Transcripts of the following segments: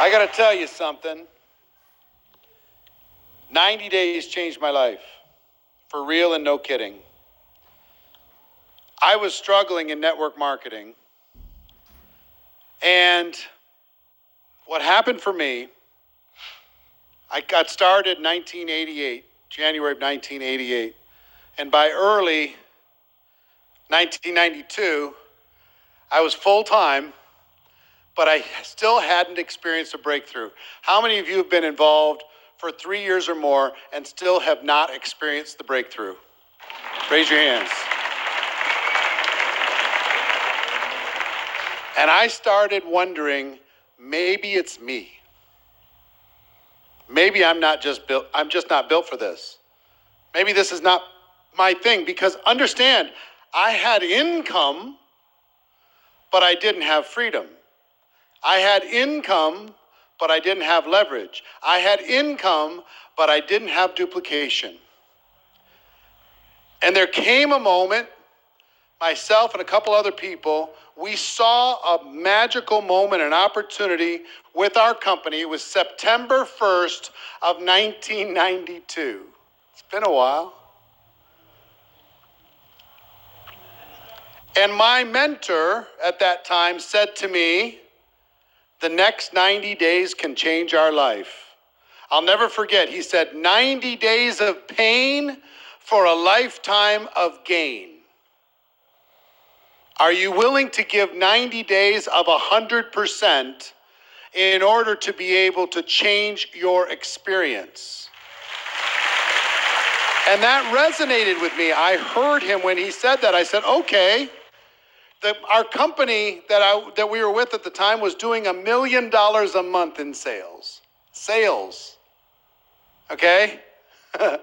I got to tell you something. 90 days changed my life. For real and no kidding. I was struggling in network marketing. And what happened for me, I got started in 1988, January of 1988. And by early 1992, I was full-time, but I still hadn't experienced a breakthrough. How many of you have been involved for 3 years or more and still have not experienced the breakthrough? Raise your hands. And I started wondering, maybe it's me. Maybe I'm just not built for this. Maybe this is not my thing, because understand, I had income, but I didn't have freedom. I had income, but I didn't have leverage. I had income, but I didn't have duplication. And there came a moment, myself and a couple other people, we saw a magical moment, an opportunity with our company. It was September 1st of 1992. It's been a while. And my mentor at that time said to me, the next 90 days can change our life. I'll never forget, he said, 90 days of pain for a lifetime of gain. Are you willing to give 90 days of 100% in order to be able to change your experience? And that resonated with me. I heard him when he said that. I said, okay. Our company that we were with at the time was doing $1 million a month in sales. Sales. Okay? And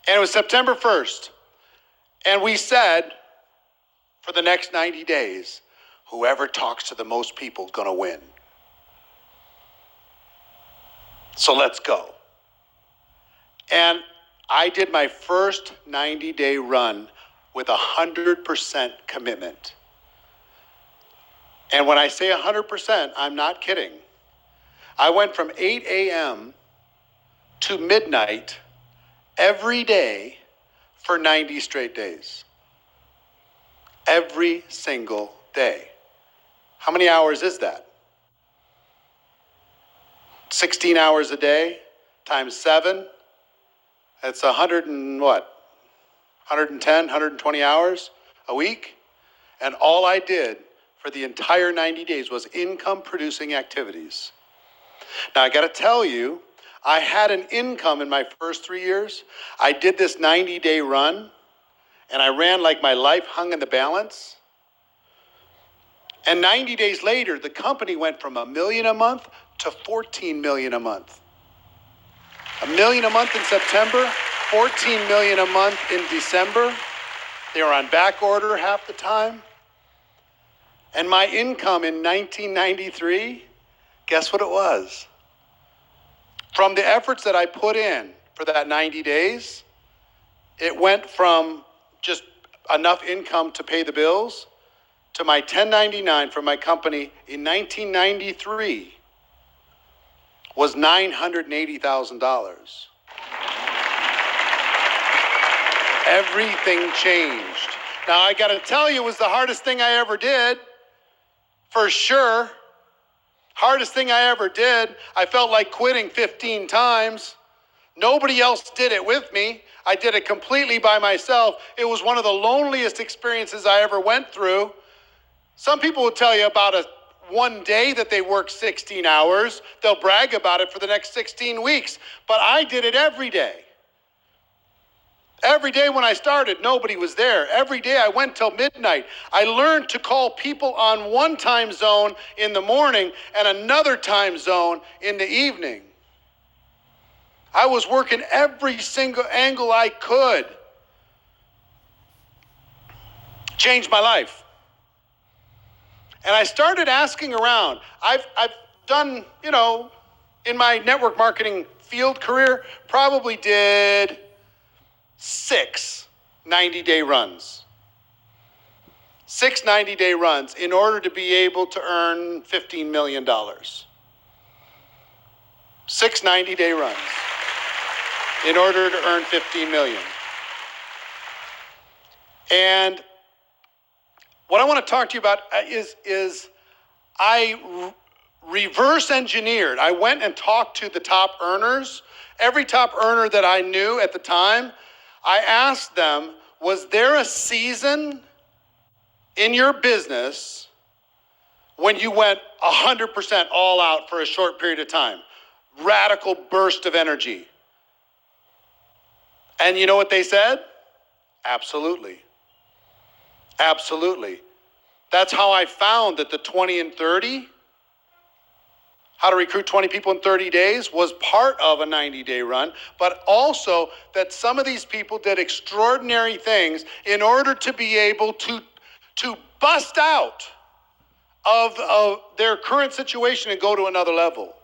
it was September 1st. And we said, for the next 90 days, whoever talks to the most people is going to win. So let's go. And I did my first 90-day run with 100% commitment. And when I say 100%, I'm not kidding. I went from 8 a.m. to midnight every day for 90 straight days. Every single day. How many hours is that? 16 hours a day times 7. That's 100 and what? 110, 120 hours a week. And all I did for the entire 90 days was income producing activities. Now I got to tell you, I had an income in my first 3 years. I did this 90-day run and I ran like my life hung in the balance. And 90 days later, the company went from $1 million a month to 14 million a month. $1 million a month in September, 14 million a month in December. They were on back order half the time. And my income in 1993, guess what it was? From the efforts that I put in for that 90 days, it went from just enough income to pay the bills to my 1099 from my company in 1993 was $980,000. Everything changed. Now I got to tell you, it was the hardest thing I ever did, for sure. Hardest thing I ever did. I felt like quitting 15 times. Nobody else did it with me. I did it completely by myself. It was one of the loneliest experiences I ever went through. Some people will tell you about one day that they worked 16 hours. They'll brag about it for the next 16 weeks. But I did it every day. Every day when I started, nobody was there. Every day I went till midnight. I learned to call people on one time zone in the morning and another time zone in the evening. I was working every single angle I could. Changed my life. And I started asking around. I've done, in my network marketing field career, probably did 6 90-day runs. 6 90-day runs in order to be able to earn $15 million. 6 90-day runs in order to earn $15 million. And what I want to talk to you about is I reverse engineered. I went and talked to the top earners. Every top earner that I knew at the time, I asked them, was there a season in your business when you went 100% all out for a short period of time? Radical burst of energy. And you know what they said? Absolutely. Absolutely. That's how I found that the 20 and 30, how to recruit 20 people in 30 days, was part of a 90-day run, but also that some of these people did extraordinary things in order to be able to bust out of their current situation and go to another level.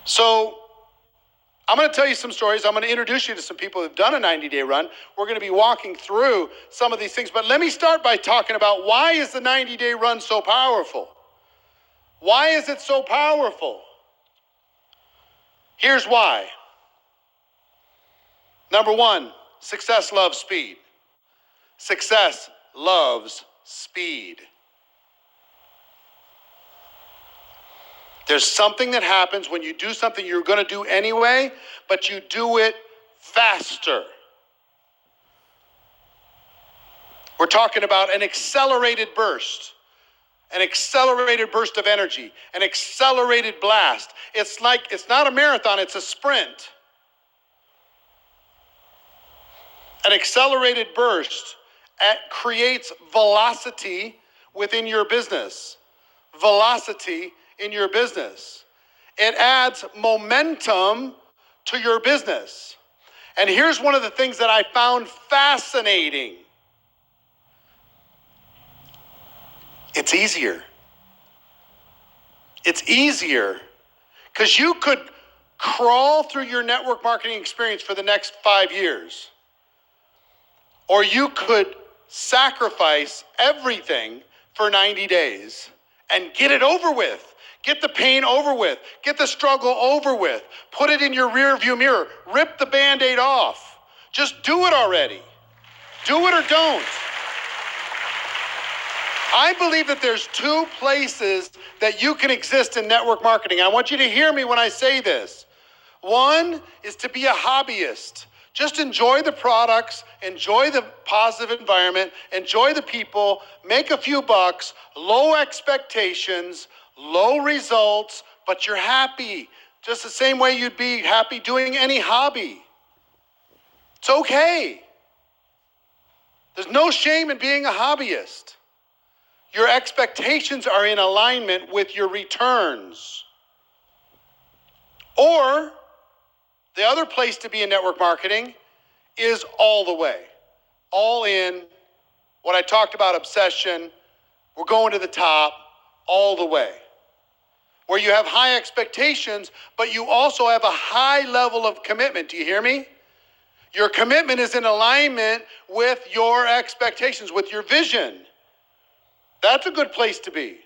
So I'm going to tell you some stories. I'm going to introduce you to some people who've done a 90-day run. We're going to be walking through some of these things. But let me start by talking about, why is the 90-day run so powerful? Why is it so powerful? Here's why. Number one, success loves speed. Success loves speed. There's something that happens when you do something you're going to do anyway, but you do it faster. We're talking about an accelerated burst of energy, an accelerated blast. It's not a marathon, it's a sprint. An accelerated burst creates velocity within your business. Velocity in your business. It adds momentum to your business. And here's one of the things that I found fascinating. It's easier. It's easier because you could crawl through your network marketing experience for the next 5 years. Or you could sacrifice everything for 90 days and get it over with. Get the pain over with. Get the struggle over with. Put it in your rearview mirror. Rip the Band-Aid off. Just do it already. Do it or don't. I believe that there's 2 places that you can exist in network marketing. I want you to hear me when I say this. One is to be a hobbyist. Just enjoy the products, enjoy the positive environment, enjoy the people, make a few bucks, low expectations, low results, but you're happy. Just the same way you'd be happy doing any hobby. It's okay. There's no shame in being a hobbyist. Your expectations are in alignment with your returns. Or the other place to be in network marketing is all the way. All in. What I talked about, obsession. We're going to the top, all the way. Where you have high expectations, but you also have a high level of commitment. Do you hear me? Your commitment is in alignment with your expectations, with your vision. That's a good place to be.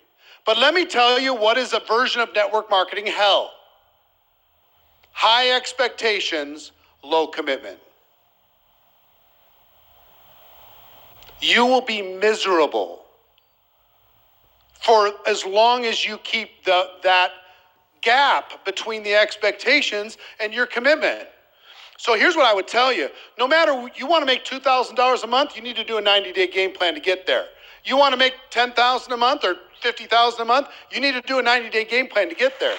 But let me tell you what is a version of network marketing hell. High expectations, low commitment. You will be miserable for as long as you keep that gap between the expectations and your commitment. So here's what I would tell you. No matter, you want to make $2,000 a month, you need to do a 90-day game plan to get there. You want to make $10,000 a month or $50,000 a month, you need to do a 90-day game plan to get there.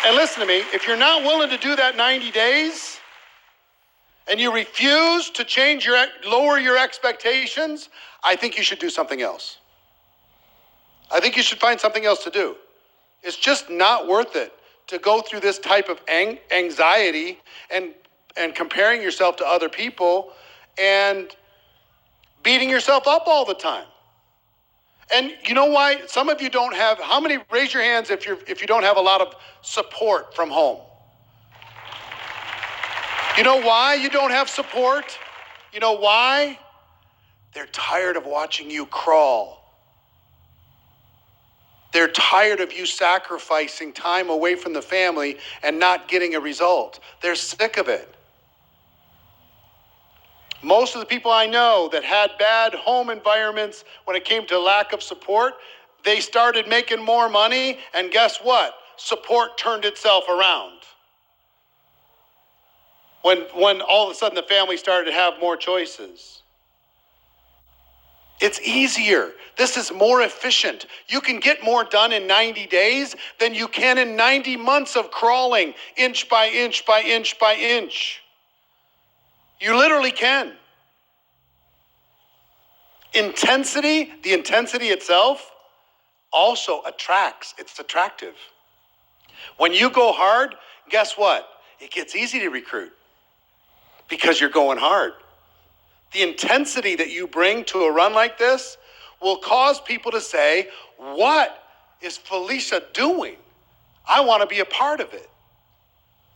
And listen to me, if you're not willing to do that 90 days and you refuse to lower your expectations, I think you should do something else. I think you should find something else to do. It's just not worth it to go through this type of anxiety and comparing yourself to other people and beating yourself up all the time. And you know why? Some of you don't have, how many, raise your hands if you don't have a lot of support from home. You know why you don't have support? You know why? They're tired of watching you crawl. They're tired of you sacrificing time away from the family and not getting a result. They're sick of it. Most of the people I know that had bad home environments when it came to lack of support, they started making more money, and guess what? Support turned itself around. When all of a sudden the family started to have more choices. It's easier. This is more efficient. You can get more done in 90 days than you can in 90 months of crawling inch by inch by inch by inch. You literally can. Intensity, the intensity itself, also attracts. It's attractive. When you go hard, guess what? It gets easy to recruit because you're going hard. The intensity that you bring to a run like this will cause people to say, what is Felicia doing? I want to be a part of it.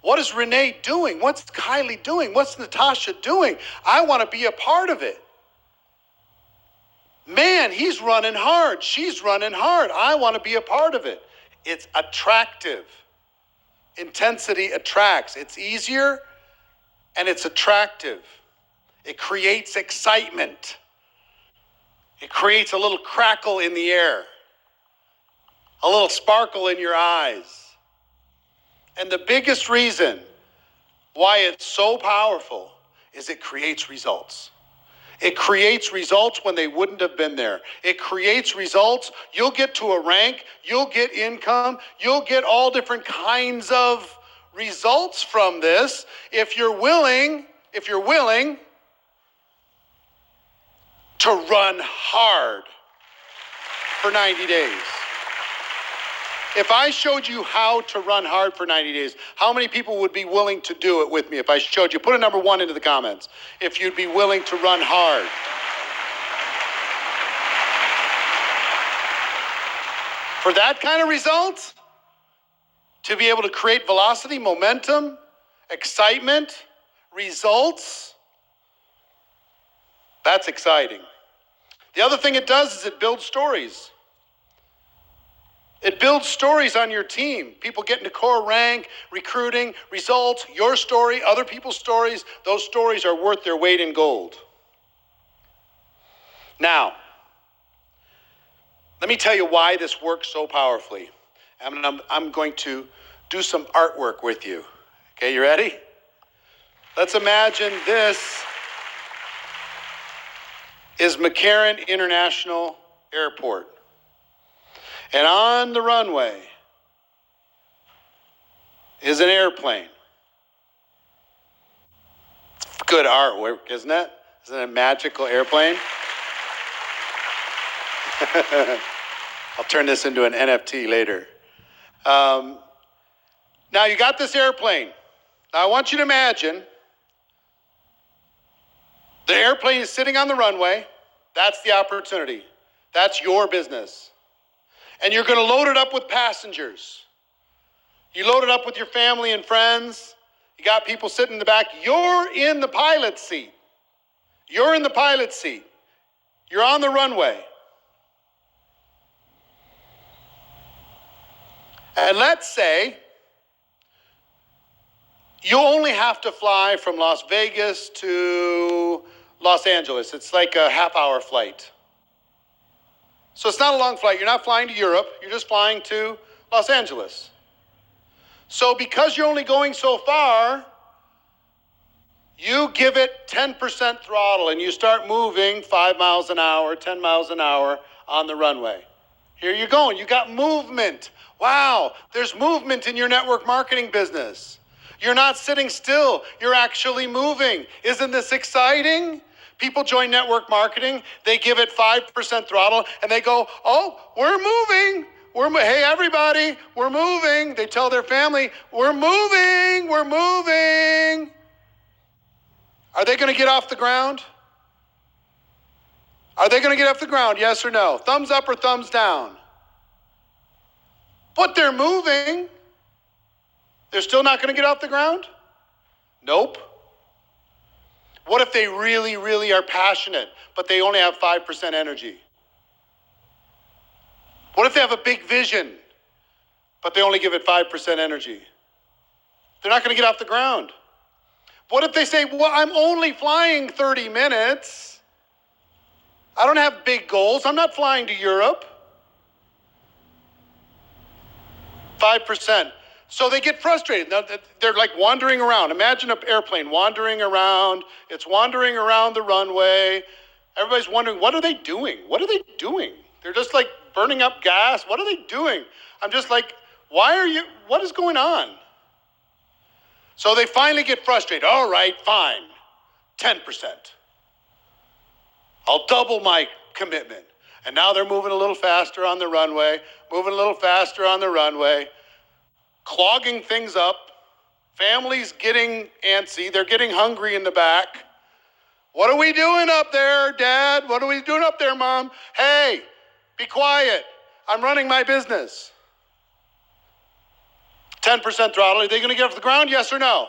What is Renee doing? What's Kylie doing? What's Natasha doing? I want to be a part of it. Man, he's running hard. She's running hard. I want to be a part of it. It's attractive. Intensity attracts. It's easier and it's attractive. It creates excitement. It creates a little crackle in the air, a little sparkle in your eyes. And the biggest reason why it's so powerful is it creates results. It creates results when they wouldn't have been there. It creates results. You'll get to a rank. You'll get income. You'll get all different kinds of results from this if you're willing to run hard for 90 days. If I showed you how to run hard for 90 days, how many people would be willing to do it with me if I showed you? Put a number 1 into the comments if you'd be willing to run hard. For that kind of result, to be able to create velocity, momentum, excitement, results, that's exciting. The other thing it does is it builds stories. It builds stories on your team. People get into core rank, recruiting, results, your story, other people's stories. Those stories are worth their weight in gold. Now, let me tell you why this works so powerfully. I'm going to do some artwork with you. Okay, you ready? Let's imagine this is McCarran International Airport. And on the runway is an airplane. It's good artwork, isn't it? Isn't it a magical airplane? I'll turn this into an NFT later. Now you got this airplane. Now I want you to imagine the airplane is sitting on the runway. That's the opportunity. That's your business. And you're going to load it up with passengers. You load it up with your family and friends. You got people sitting in the back. You're in the pilot's seat. You're in the pilot's seat. You're on the runway. And let's say you only have to fly from Las Vegas to Los Angeles. It's like a half-hour flight. So it's not a long flight. You're not flying to Europe. You're just flying to Los Angeles. So because you're only going so far, you give it 10% throttle and you start moving 5 miles an hour, 10 miles an hour on the runway. Here you're going. You got movement. Wow, there's movement in your network marketing business. You're not sitting still. You're actually moving. Isn't this exciting? People join network marketing, they give it 5% throttle, and they go, oh, we're moving. Hey, everybody, we're moving. They tell their family, we're moving. Are they going to get off the ground? Are they going to get off the ground, yes or no? Thumbs up or thumbs down? But they're moving. They're still not going to get off the ground? Nope. What if they really, really are passionate, but they only have 5% energy? What if they have a big vision, but they only give it 5% energy? They're not going to get off the ground. What if they say, well, I'm only flying 30 minutes. I don't have big goals. I'm not flying to Europe. 5%. So they get frustrated. Now, they're like wandering around. Imagine an airplane wandering around. It's wandering around the runway. Everybody's wondering, what are they doing? What are they doing? They're just like burning up gas. What are they doing? I'm just like, what is going on? So they finally get frustrated. All right, fine. 10%. I'll double my commitment. And now they're moving a little faster on the runway, clogging things up. Families getting antsy. They're getting hungry in the back. What are we doing up there, Dad? What are we doing up there, Mom? Hey, be quiet. I'm running my business. 10% throttle. Are they going to get off the ground? Yes or no?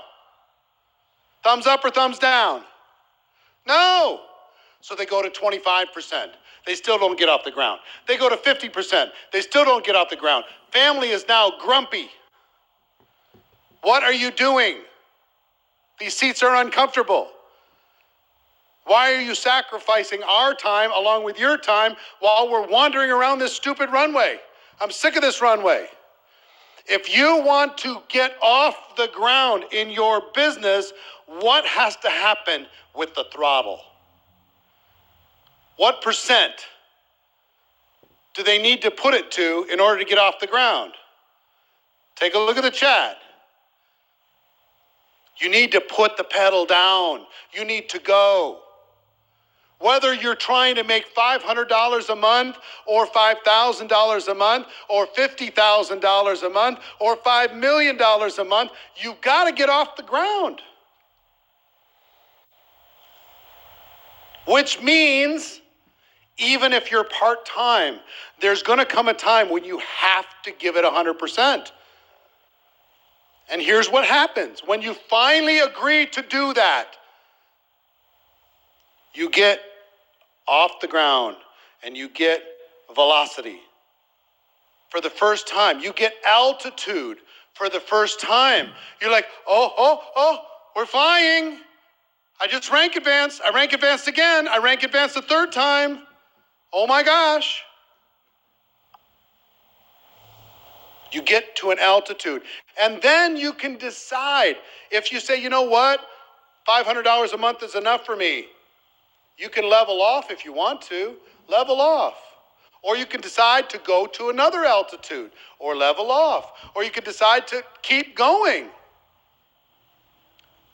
Thumbs up or thumbs down? No. So they go to 25%. They still don't get off the ground. They go to 50%. They still don't get off the ground. Family is now grumpy. What are you doing? These seats are uncomfortable. Why are you sacrificing our time along with your time while we're wandering around this stupid runway? I'm sick of this runway. If you want to get off the ground in your business, what has to happen with the throttle? What percent do they need to put it to in order to get off the ground? Take a look at the chat. You need to put the pedal down. You need to go. Whether you're trying to make $500 a month or $5,000 a month or $50,000 a month or $5 million a month, you've got to get off the ground. Which means even if you're part-time, there's going to come a time when you have to give it 100%. And here's what happens. When you finally agree to do that, you get off the ground and you get velocity. For the first time, you get altitude for the first time. You're like, oh, we're flying. I just rank advanced. I rank advanced again. I rank advanced the third time. Oh my gosh. You get to an altitude. And then you can decide. If you say, you know what, $500 a month is enough for me. You can level off if you want to. Level off. Or you can decide to go to another altitude or level off. Or you can decide to keep going.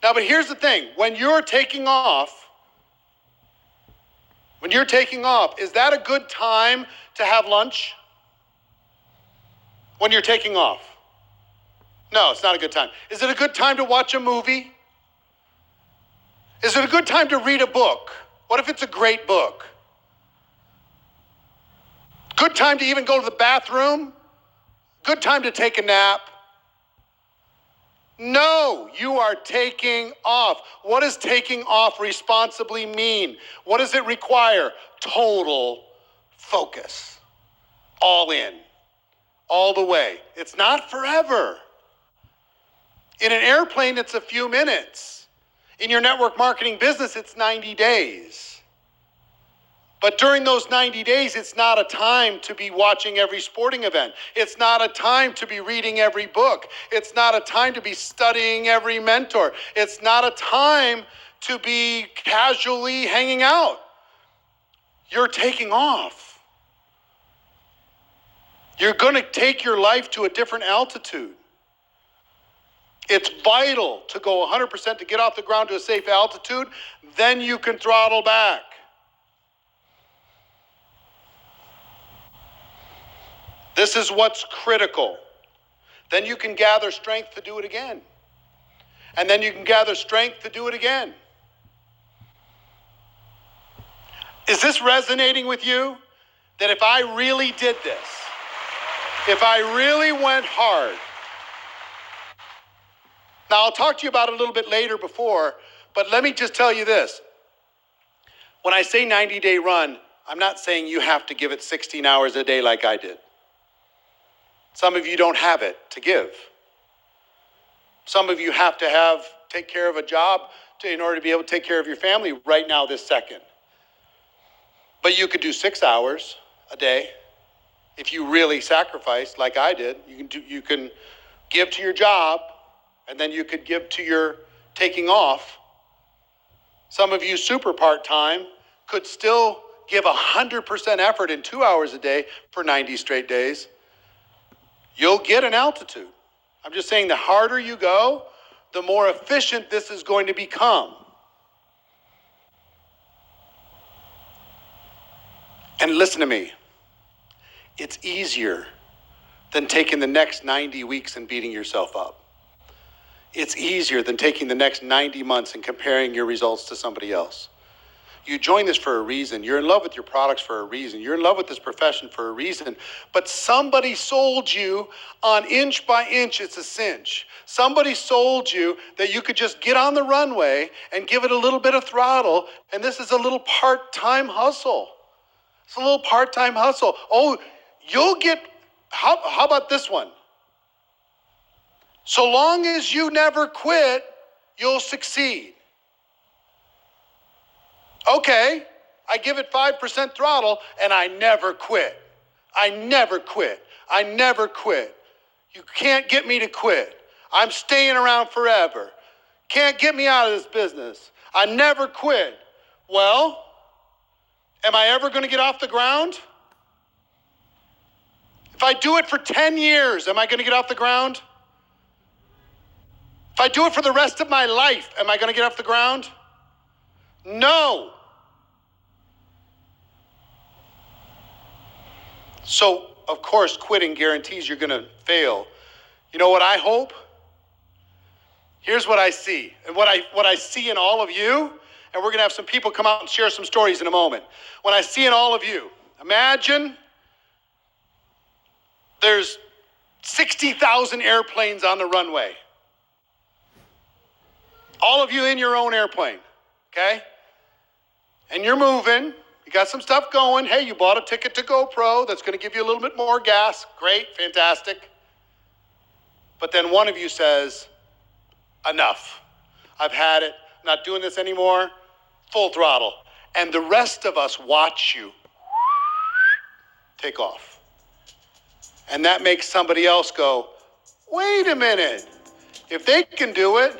Now, but here's the thing. When you're taking off, is that a good time to have lunch? When you're taking off? No, it's not a good time. Is it a good time to watch a movie? Is it a good time to read a book? What if it's a great book? Good time to even go to the bathroom? Good time to take a nap? No, you are taking off. What does taking off responsibly mean? What does it require? Total focus. All in. All the way. It's not forever. In an airplane, it's a few minutes. In your network marketing business, it's 90 days. But during those 90 days, it's not a time to be watching every sporting event. It's not a time to be reading every book. It's not a time to be studying every mentor. It's not a time to be casually hanging out. You're taking off. You're going to take your life to a different altitude. It's vital to go 100% to get off the ground to a safe altitude. Then you can throttle back. This is what's critical. Then you can gather strength to do it again. And then you can gather strength to do it again. Is this resonating with you? That if I really did this, if I really went hard. Now, I'll talk to you about it a little bit later But let me just tell you this. When I say 90-day run, I'm not saying you have to give it 16 hours a day like I did. Some of you don't have it to give. Some of you have to take care of a job in order to be able to take care of your family right now, this second. But you could do 6 hours a day if you really sacrifice like I did. You can give to your job, and then you could give to your taking off. Some of you super part-time could still give 100% effort in 2 hours a day for 90 straight days. You'll get an altitude. I'm just saying the harder you go, the more efficient this is going to become. And listen to me. It's easier than taking the next 90 weeks and beating yourself up. It's easier than taking the next 90 months and comparing your results to somebody else. You join this for a reason. You're in love with your products for a reason. You're in love with this profession for a reason. But somebody sold you on inch by inch, it's a cinch. Somebody sold you that you could just get on the runway and give it a little bit of throttle, and this is a little part-time hustle. It's a little part-time hustle. Oh, you'll get, how about this one? So long as you never quit, you'll succeed. Okay, I give it 5% throttle and I never quit. I never quit. I never quit. You can't get me to quit. I'm staying around forever. Can't get me out of this business. I never quit. Well, am I ever going to get off the ground? If I do it for 10 years, am I going to get off the ground? If I do it for the rest of my life, am I going to get off the ground? No. So, of course, quitting guarantees you're going to fail. You know what I hope? Here's what I see. And what I see in all of you, and we're going to have some people come out and share some stories in a moment. When I see in all of you, imagine there's 60,000 airplanes on the runway. All of you in your own airplane, okay? And you're moving. You got some stuff going. Hey, you bought a ticket to GoPro. That's going to give you a little bit more gas. Great, fantastic. But then one of you says, enough. I've had it. I'm not doing this anymore. Full throttle. And the rest of us watch you take off. And that makes somebody else go, wait a minute. If they can do it,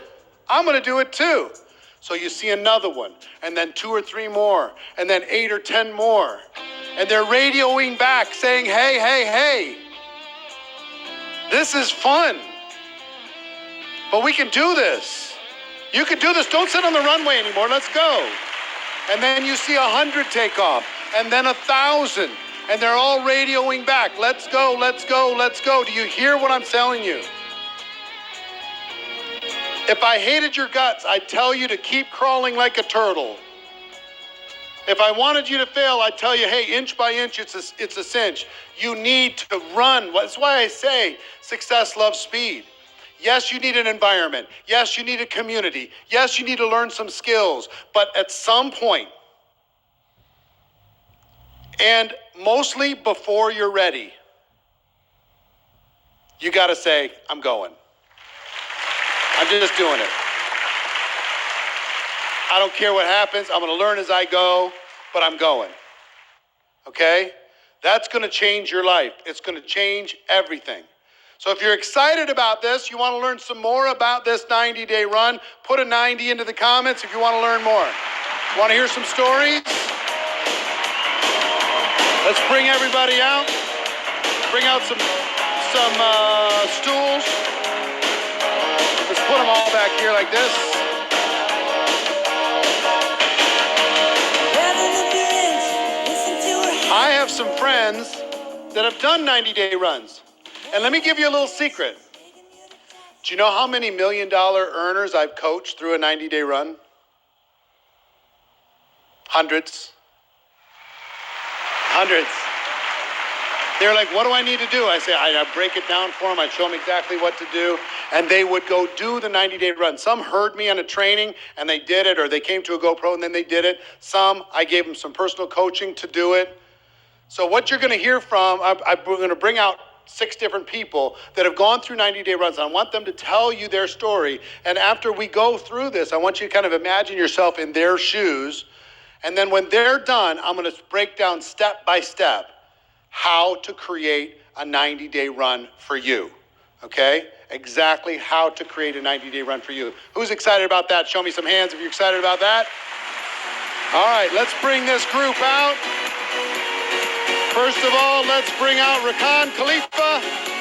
I'm going to do it too. So you see another one, and then 2 or 3 more, and then 8 or 10 more. And they're radioing back saying, hey, hey, hey, this is fun. But we can do this. You can do this. Don't sit on the runway anymore. Let's go. And then you see 100 take off, and then 1,000, and they're all radioing back. Let's go, let's go, let's go. Do you hear what I'm telling you? If I hated your guts, I'd tell you to keep crawling like a turtle. If I wanted you to fail, I'd tell you, hey, inch by inch, it's a cinch. You need to run. That's why I say success loves speed. Yes, you need an environment. Yes, you need a community. Yes, you need to learn some skills. But at some point, and mostly before you're ready, you got to say, I'm going. I'm just doing it. I don't care what happens. I'm going to learn as I go, but I'm going. Okay? That's going to change your life. It's going to change everything. So if you're excited about this, you want to learn some more about this 90-day run, put a 90 into the comments if you want to learn more. Want to hear some stories? Let's bring everybody out. Bring out some stools. Let's put them all back here like this. I have some friends that have done 90-day runs. And let me give you a little secret. Do you know how many $1 million earners I've coached through a 90-day run? Hundreds. They're like, what do I need to do? I say, I break it down for them. I show them exactly what to do. And they would go do the 90-day run. Some heard me on a training and they did it, or they came to a GoPro and then they did it. Some, I gave them some personal coaching to do it. So what you're going to hear from, I'm going to bring out 6 different people that have gone through 90-day runs. I want them to tell you their story. And after we go through this, I want you to kind of imagine yourself in their shoes. And then when they're done, I'm going to break down step by step how to create a 90-day run for you. Okay? Exactly how to create a 90-day run for you. Who's excited about that? Show me some hands if you're excited about that. All right, let's bring this group out. First of all, let's bring out Rakan Khalifa.